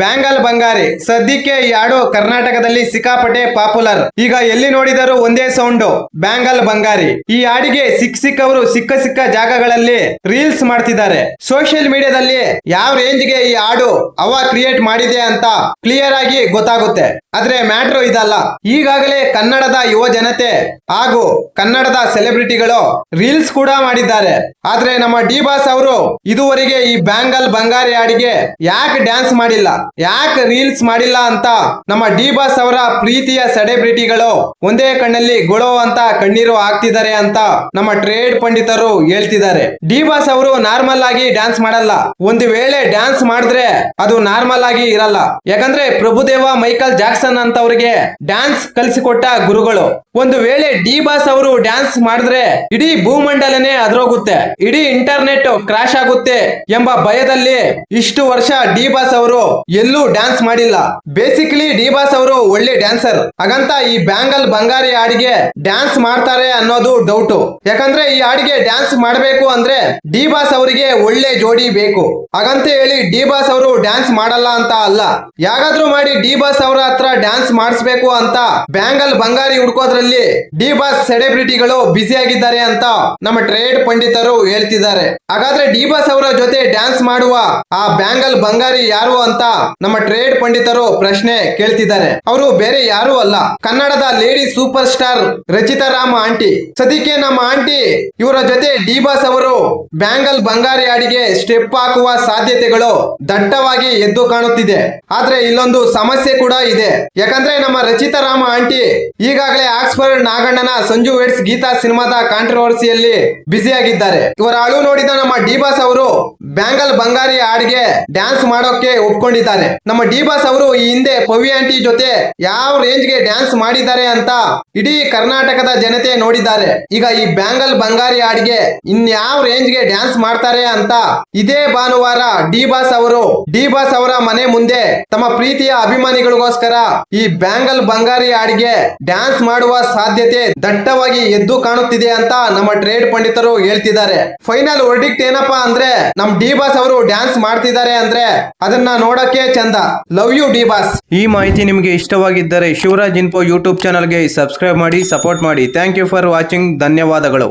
Bangle ಬಂಗಾರಿ ಸದ್ಯಕ್ಕೆ ಈ ಹಾಡು ಕರ್ನಾಟಕದಲ್ಲಿ ಸಿಕ್ಕಾಪಟ್ಟೆ ಪಾಪ್ಯುಲರ್. ಈಗ ಎಲ್ಲಿ ನೋಡಿದರೂ ಒಂದೇ ಸೌಂಡ್ ಬ್ಯಾಂಗಲ್ ಬಂಗಾರಿ. ಈ ಹಾಡಿಗೆ ಸಿಕ್ಕವರು ಸಿಕ್ಕ ಜಾಗಗಳಲ್ಲಿ ರೀಲ್ಸ್ ಮಾಡ್ತಿದ್ದಾರೆ. ಸೋಷಿಯಲ್ ಮೀಡಿಯಾದಲ್ಲಿ ಯಾವ ರೇಂಜ್ಗೆ ಈ ಹಾಡು ಹವಾ ಕ್ರಿಯೇಟ್ ಮಾಡಿದೆ ಅಂತ ಕ್ಲಿಯರ್ ಆಗಿ ಗೊತ್ತಾಗುತ್ತೆ. ಆದ್ರೆ ಮ್ಯಾಟ್ರು ಇದಲ್ಲ. ಈಗಾಗಲೇ ಕನ್ನಡದ ಯುವ ಜನತೆ ಹಾಗೂ ಕನ್ನಡದ ಸೆಲೆಬ್ರಿಟಿಗಳು ರೀಲ್ಸ್ ಕೂಡ ಮಾಡಿದ್ದಾರೆ. ಆದ್ರೆ ನಮ್ಮ ಡಿ ಬಾಸ್ ಅವರು ಇದುವರೆಗೆ ಈ ಬ್ಯಾಂಗಲ್ ಬಂಗಾರಿ ಹಾಡಿಗೆ ಯಾಕೆ ಡ್ಯಾನ್ಸ್ ಮಾಡಿಲ್ಲ, ಯಾಕೆ ರೀಲ್ಸ್ ಮಾಡಿಲ್ಲ ಅಂತ ನಮ್ಮ ಡಿ ಬಾಸ್ ಅವರ ಪ್ರೀತಿಯ ಸೆಲೆಬ್ರಿಟಿಗಳು ಒಂದೇ ಕಣ್ಣಲ್ಲಿ ಗೊಳೋ ಅಂತ ಕಣ್ಣೀರು ಹಾಕ್ತಿದ್ದಾರೆ ಅಂತ ನಮ್ಮ ಟ್ರೇಡ್ ಪಂಡಿತರು ಹೇಳ್ತಿದ್ದಾರೆ. ಡಿ ಬಾಸ್ ಅವರು ನಾರ್ಮಲ್ ಆಗಿ ಡ್ಯಾನ್ಸ್ ಮಾಡಲ್ಲ. ಒಂದು ವೇಳೆ ಡ್ಯಾನ್ಸ್ ಮಾಡಿದ್ರೆ ಅದು ನಾರ್ಮಲ್ ಆಗಿ ಇರಲ್ಲ. ಯಾಕಂದ್ರೆ ಪ್ರಭುದೇವ, ಮೈಕಲ್ ಜಾಕ್ಸನ್ ಅಂತವರಿಗೆ ಡ್ಯಾನ್ಸ್ ಕಲಿಸಿಕೊಟ್ಟ ಗುರುಗಳು. ಒಂದು ವೇಳೆ ಡಿ ಬಾಸ್ ಅವರು ಡ್ಯಾನ್ಸ್ ಮಾಡಿದ್ರೆ ಇಡೀ ಭೂಮಂಡಲನೇ ಅದರೋಗುತ್ತೆ, ಇಡೀ ಇಂಟರ್ನೆಟ್ ಕ್ರಾಶ್ ಆಗುತ್ತೆ ಎಂಬ ಭಯದಲ್ಲಿ ಇಷ್ಟು ವರ್ಷ ಡಿ ಬಾಸ್ ಅವರು ಎಲ್ಲೂ ಡ್ಯಾನ್ಸ್ ಮಾಡಿಲ್ಲ. ಬೇಸಿಕಲಿ ಡಿ ಬಾಸ್ ಅವರು ಒಳ್ಳೆ ಡ್ಯಾನ್ಸರ್. ಹಾಗಂತ ಈ ಬ್ಯಾಂಗಲ್ ಬಂಗಾರಿ ಹಾಡಿಗೆ ಡ್ಯಾನ್ಸ್ ಮಾಡ್ತಾರೆ ಅನ್ನೋದು ಡೌಟ್. ಯಾಕಂದ್ರೆ ಈ ಹಾಡಿಗೆ ಡ್ಯಾನ್ಸ್ ಮಾಡಬೇಕು ಅಂದ್ರೆ ಡಿ ಬಾಸ್ ಅವರಿಗೆ ಒಳ್ಳೆ ಜೋಡಿ ಬೇಕು. ಹಾಗಂತ ಹೇಳಿ ಡಿ ಬಾಸ್ ಅವರು ಡ್ಯಾನ್ಸ್ ಮಾಡಲ್ಲ ಅಂತ ಅಲ್ಲ. ಯಾಗಾದ್ರೂ ಮಾಡಿ ಡಿ ಬಾಸ್ ಅವರ ಹತ್ರ ಡ್ಯಾನ್ಸ್ ಮಾಡಿಸ್ಬೇಕು ಅಂತ ಬ್ಯಾಂಗಲ್ ಬಂಗಾರಿ ಹುಡ್ಕೋದ್ರಲ್ಲಿ ಡಿ ಬಾಸ್ ಸೆಲೆಬ್ರಿಟಿಗಳು ಬ್ಯುಸಿ ಆಗಿದ್ದಾರೆ ಅಂತ ನಮ್ಮ ಟ್ರೇಡ್ ಪಂಡಿತರು ಹೇಳ್ತಿದ್ದಾರೆ. ಹಾಗಾದ್ರೆ ಡಿ ಬಾಸ್ ಅವರ ಜೊತೆ ಡ್ಯಾನ್ಸ್ ಮಾಡುವ ಆ ಬ್ಯಾಂಗಲ್ ಬಂಗಾರಿ ಯಾರು ಅಂತ ನಮ್ಮ ಟ್ರೇಡ್ ಪಂಡಿತರು ಪ್ರಶ್ನೆ ಕೇಳ್ತಿದ್ದಾರೆ. ಅವರು ಬೇರೆ ಯಾರು ಅಲ್ಲ, ಕನ್ನಡದ lady superstar Rachita Ram aunty. ಸದ್ಯಕ್ಕೆ ನಮ್ಮ ಆಂಟಿ ಇವರ ಜೊತೆ ಡಿ ಬಾಸ್ ಅವರು ಬ್ಯಾಂಗಲ್ ಬಂಗಾರಿ ಹಾಡಿಗೆ ಸ್ಟೆಪ್ ಹಾಕುವ ಸಾಧ್ಯತೆಗಳು ದಟ್ಟವಾಗಿ ಎದ್ದು ಕಾಣುತ್ತಿದೆ. ಆದ್ರೆ ಇಲ್ಲೊಂದು ಸಮಸ್ಯೆ ಕೂಡ ಇದೆ. ಯಾಕಂದ್ರೆ ನಮ್ಮ ರಚಿತಾ ರಾಮ್ ಆಂಟಿ ಈಗಾಗಲೇ ಆಕ್ಸ್ಫರ್ಡ್ ನಾಗಣ್ಣನ ಸಂಜು ವೆಡ್ಸ್ ಗೀತಾ ಸಿನಿಮಾದ ಕಾಂಟ್ರವರ್ಸಿಯಲ್ಲಿ ಬ್ಯುಸಿ ಆಗಿದ್ದಾರೆ. ಇವರ ಅಳು ನೋಡಿದ ನಮ್ಮ ಡಿ ಬಾಸ್ ಅವರು ಬ್ಯಾಂಗಲ್ ಬಂಗಾರಿ ಹಾಡಿಗೆ ಡ್ಯಾನ್ಸ್ ಮಾಡೋಕೆ ಒಪ್ಕೊಂಡಿದ್ದಾರೆ. ನಮ್ಮ ಡಿ ಬಾಸ್ ಅವರು ಈ ಹಿಂದೆ ಪವಿ ಆಂಟಿ ಜೊತೆ ಯಾವ ರೇಂಜ್ಗೆ ಡ್ಯಾನ್ಸ್ ಮಾಡಿದ್ದಾರೆ ಅಂತ ಇಡೀ ಕರ್ನಾಟಕದ ಜನತೆ ನೋಡಿದ್ದಾರೆ. ಈಗ ಈ ಬ್ಯಾಂಗಲ್ ಬಂಗಾರಿ ಹಾಡಿಗೆ ಇನ್ಯಾವ ರೇಂಜ್ಗೆ ಡ್ಯಾನ್ಸ್ ಮಾಡ್ತಾರೆ ಅಂತ ಇದೇ ಭಾನುವಾರ ಡಿ ಬಾಸ್ ಅವರ ಮನೆ ಮುಂದೆ ತಮ್ಮ ಪ್ರೀತಿಯ ಅಭಿಮಾನಿಗಳಿಗೋಸ್ಕರ ಈ ಬ್ಯಾಂಗಲ್ ಬಂಗಾರಿ ಹಾಡಿಗೆ ಡ್ಯಾನ್ಸ್ ಮಾಡುವ ಸಾಧ್ಯತೆ ದಟ್ಟವಾಗಿ ಎದ್ದು ಕಾಣುತ್ತಿದೆ ಅಂತ ನಮ್ಮ ಟ್ರೇಡ್ ಪಂಡಿತರು ಹೇಳ್ತಿದ್ದಾರೆ. ಫೈನಲ್ ವರ್ಡಿಕ್ಟ್ ಏನಪ್ಪಾ ಅಂದ್ರೆ ನಮ್ ಡಿ ಬಾಸ್ ಅವರು ಡ್ಯಾನ್ಸ್ ಮಾಡ್ತಿದ್ದಾರೆ ಅಂದ್ರೆ ಅದನ್ನ ನೋಡಕ್ಕೆ ಚಂದ. Love you D boss. ಈ ಮಾಹಿತಿ ನಿಮಗೆ ಇಷ್ಟವಾಗಿದ್ದರೆ ಶಿವರಾಜ್ ಇನ್ಫೋ ಯೂಟ್ಯೂಬ್ ಚಾನಲ್ಗೆ ಸಬ್ಸ್ಕ್ರೈಬ್ ಮಾಡಿ, ಸಪೋರ್ಟ್ ಮಾಡಿ. Thank you for watching. ಧನ್ಯವಾದಗಳು.